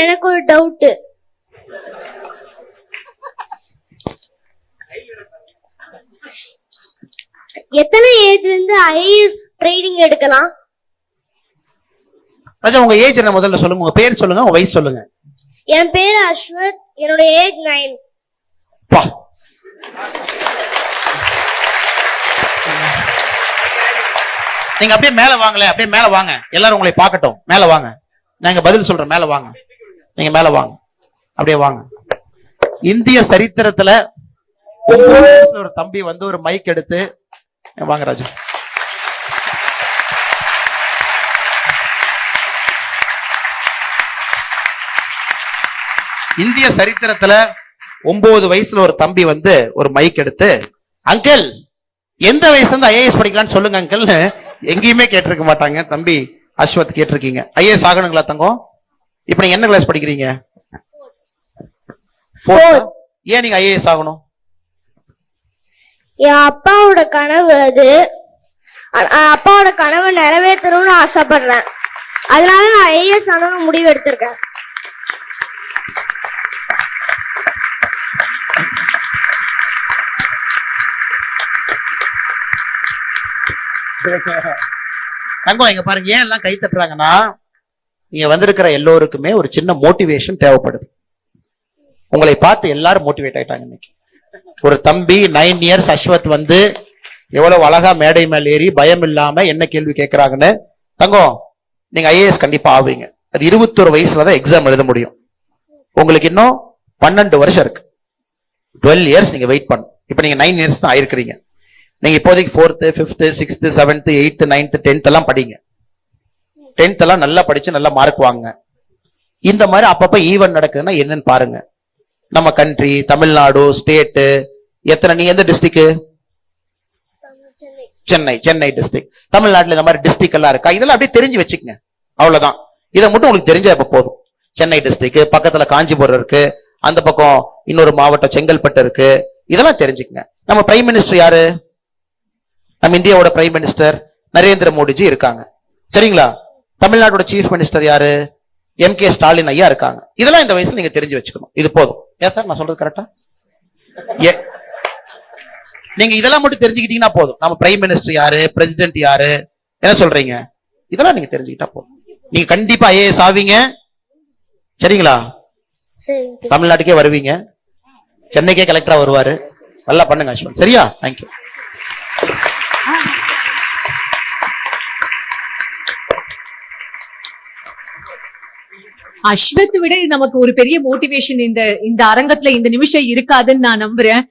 எனக்கு ஒரு டவுட். எத்தனை ஏஜ்ல இருந்து ஐஏஎஸ் ட்ரைனிங் எடுக்கலாம்? ராஜா உங்க ஏஜ் என்ன முதல்ல சொல்லுங்க, உங்க பேர் சொல்லுங்க, உங்க வயசு சொல்லுங்க. என் பேர் அஸ்வத், என்னோட ஏஜ் 9. பா நீங்க அப்படியே மேல வாங்கல, அப்படியே மேல வாங்க, எல்லாரும் உங்களை பார்க்கட்டும். மேல வாங்க, நாங்க பதில் சொல்றோம். மேல வாங்க, நீங்க மேல வாங்க, அப்படியே வாங்க. இந்திய சரித்திரத்துல 9 வயசுல ஒரு தம்பி வந்து ஒரு மைக் எடுத்து வாங்க ராஜா. இந்திய சரித்திரத்துல 9 வயசுல ஒரு தம்பி வந்து ஒரு மைக் எடுத்து, அங்கிள் எந்த வயசுல இருந்து ஐஏஎஸ் படிக்கலாம்னு சொல்லுங்க அங்கிள்னு எங்கேயுமே கேட்டிருக்க மாட்டாங்க. தம்பி அஸ்வத் கேட்டிருக்கீங்க. ஐஏஎஸ் ஆகணுங்களா தங்கம்? இப்ப நீங்க என்ன கிளாஸ் படிக்கிறீங்க? 4. ஏன் நீங்க ஐஏஎஸ் ஆகணும்? என் அப்பாவோட கனவு அது. அப்பாவோட கனவை நிறைவேற்றணும்னு ஆசைப்படுறேன். அதனால நான் ஐஏஎஸ் ஆகணும்னு முடிவு எடுத்திருக்கேன். தங்கம் இங்க பாருங்க, ஏன் எல்லாம் கை தட்டுறாங்கன்னா இங்க வந்திருக்கிற எல்லோருக்குமே ஒரு சின்ன மோட்டிவேஷன் தேவைப்படுது. உங்களை பார்த்து எல்லாரும் மோட்டிவேட் ஆயிட்டாங்க. இன்னைக்கு ஒரு தம்பி 9 இயர்ஸ் அஸ்வத் வந்து எவ்வளவு அழகா மேடை மேல் ஏறி பயம் இல்லாம என்ன கேள்வி கேட்கிறாங்கன்னு. தங்கம் நீங்க ஐஏஎஸ் கண்டிப்பா ஆவீங்க. அது 21 வயசுலதான் எக்ஸாம் எழுத முடியும். உங்களுக்கு இன்னும் 12 வருஷம் இருக்கு. 12 இயர்ஸ் நீங்க வெயிட் பண்ணும். இப்ப நீங்க 9 இயர்ஸ் தான் ஆயிருக்கிறீங்க. நீங்க இப்போதைக்கு 4th 5th 6th 7th 8th 9th 10th எல்லாம் படிங்க. 10th எல்லாம் நல்லா படிச்சு நல்ல மார்க் வாங்க. இந்த மாதிரி அப்பப்ப ஈவென்ட் நடக்குதுன்னா என்னன்னு பாருங்க. நம்ம கண்ட்ரி, தமிழ்நாடு, ஸ்டேட்டு, எத்தனை, நீங்க எந்த டிஸ்ட்ரிக்ட்? சென்னை டிஸ்ட்ரிக்ட். தமிழ்நாட்டுல இந்த மாதிரி டிஸ்ட்ரிக்ட் எல்லாம் இருக்கா? இதெல்லாம் அப்படியே தெரிஞ்சு வச்சுக்கங்க. அவ்வளவுதான். இதை மட்டும் உங்களுக்கு தெரிஞ்சா இப்ப போதும். சென்னை டிஸ்ட்ரிக்ட் பக்கத்துல காஞ்சிபுரம் இருக்கு, அந்த பக்கம் இன்னொரு மாவட்டம் செங்கல்பட்டு இருக்கு. இதெல்லாம் தெரிஞ்சுக்கங்க. நம்ம பிரைம் மினிஸ்டர் யாரு? நம்ம இந்தியாவோட பிரைம் மினிஸ்டர் நரேந்திர மோடிஜி இருக்காங்க. சரிங்களா? தமிழ்நாட்டோட சீஃப் மினிஸ்டர் யாரு? MK ஸ்டாலின் ஐயா இருக்காங்க. இதெல்லாம் இந்த வயசுல நீங்க தெரிஞ்சு வச்சுக்கணும். இது போதும். ஏன் சார் நான் சொல்றது கரெக்டா? நீங்க இதெல்லாம் மட்டும் தெரிஞ்சுக்கிட்டீங்கன்னா போதும். நம்ம பிரைம் மினிஸ்டர் யாரு, பிரசிடென்ட் யாரு, என்ன சொல்றீங்க, இதெல்லாம் நீங்க தெரிஞ்சுக்கிட்டா போதும். நீங்க கண்டிப்பா ஐஏஎஸ் ஆவீங்க. சரிங்களா? தமிழ்நாட்டுக்கே வருவீங்க, சென்னைக்கே கலெக்டரா வருவாரு. நல்லா பண்ணுங்க அஸ்வந்த். சரியா? தேங்க்யூ. அஸ்வத் விட நமக்கு ஒரு பெரிய மோட்டிவேஷன் இந்த அரங்கத்துல இந்த நிமிஷம் இருக்காதுன்னு நான் நம்புறேன்.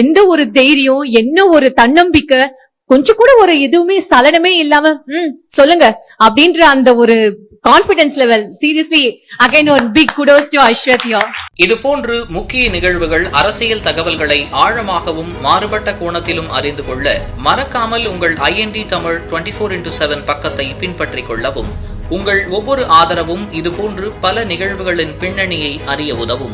எந்த ஒரு தைரியம், என்ன ஒரு தன்னம்பிக்கை, கொஞ்சம் கூட ஒரு எதுவுமே சலனமே இல்லாம சொல்லுங்க அப்படின்ற அந்த ஒரு கான்பிடன்ஸ் லெவல். சீரியஸ்லி அகைன் ஒரு பிக் குடோஸ் டு அஸ்வத். இது போன்று முக்கிய நிகழ்வுகள், அரசியல் தகவல்களை ஆழமாகவும் மாறுபட்ட கோணத்திலும் அறிந்து கொள்ள மறக்காமல் உங்கள் IND தமிழ் 24x7 பக்கத்தை பின்பற்றிக் கொள்ளவும். உங்கள் ஒவ்வொரு ஆதரவும் இதுபோன்று பல நிகழ்வுகளின் பின்னணியை அறிய உதவும்.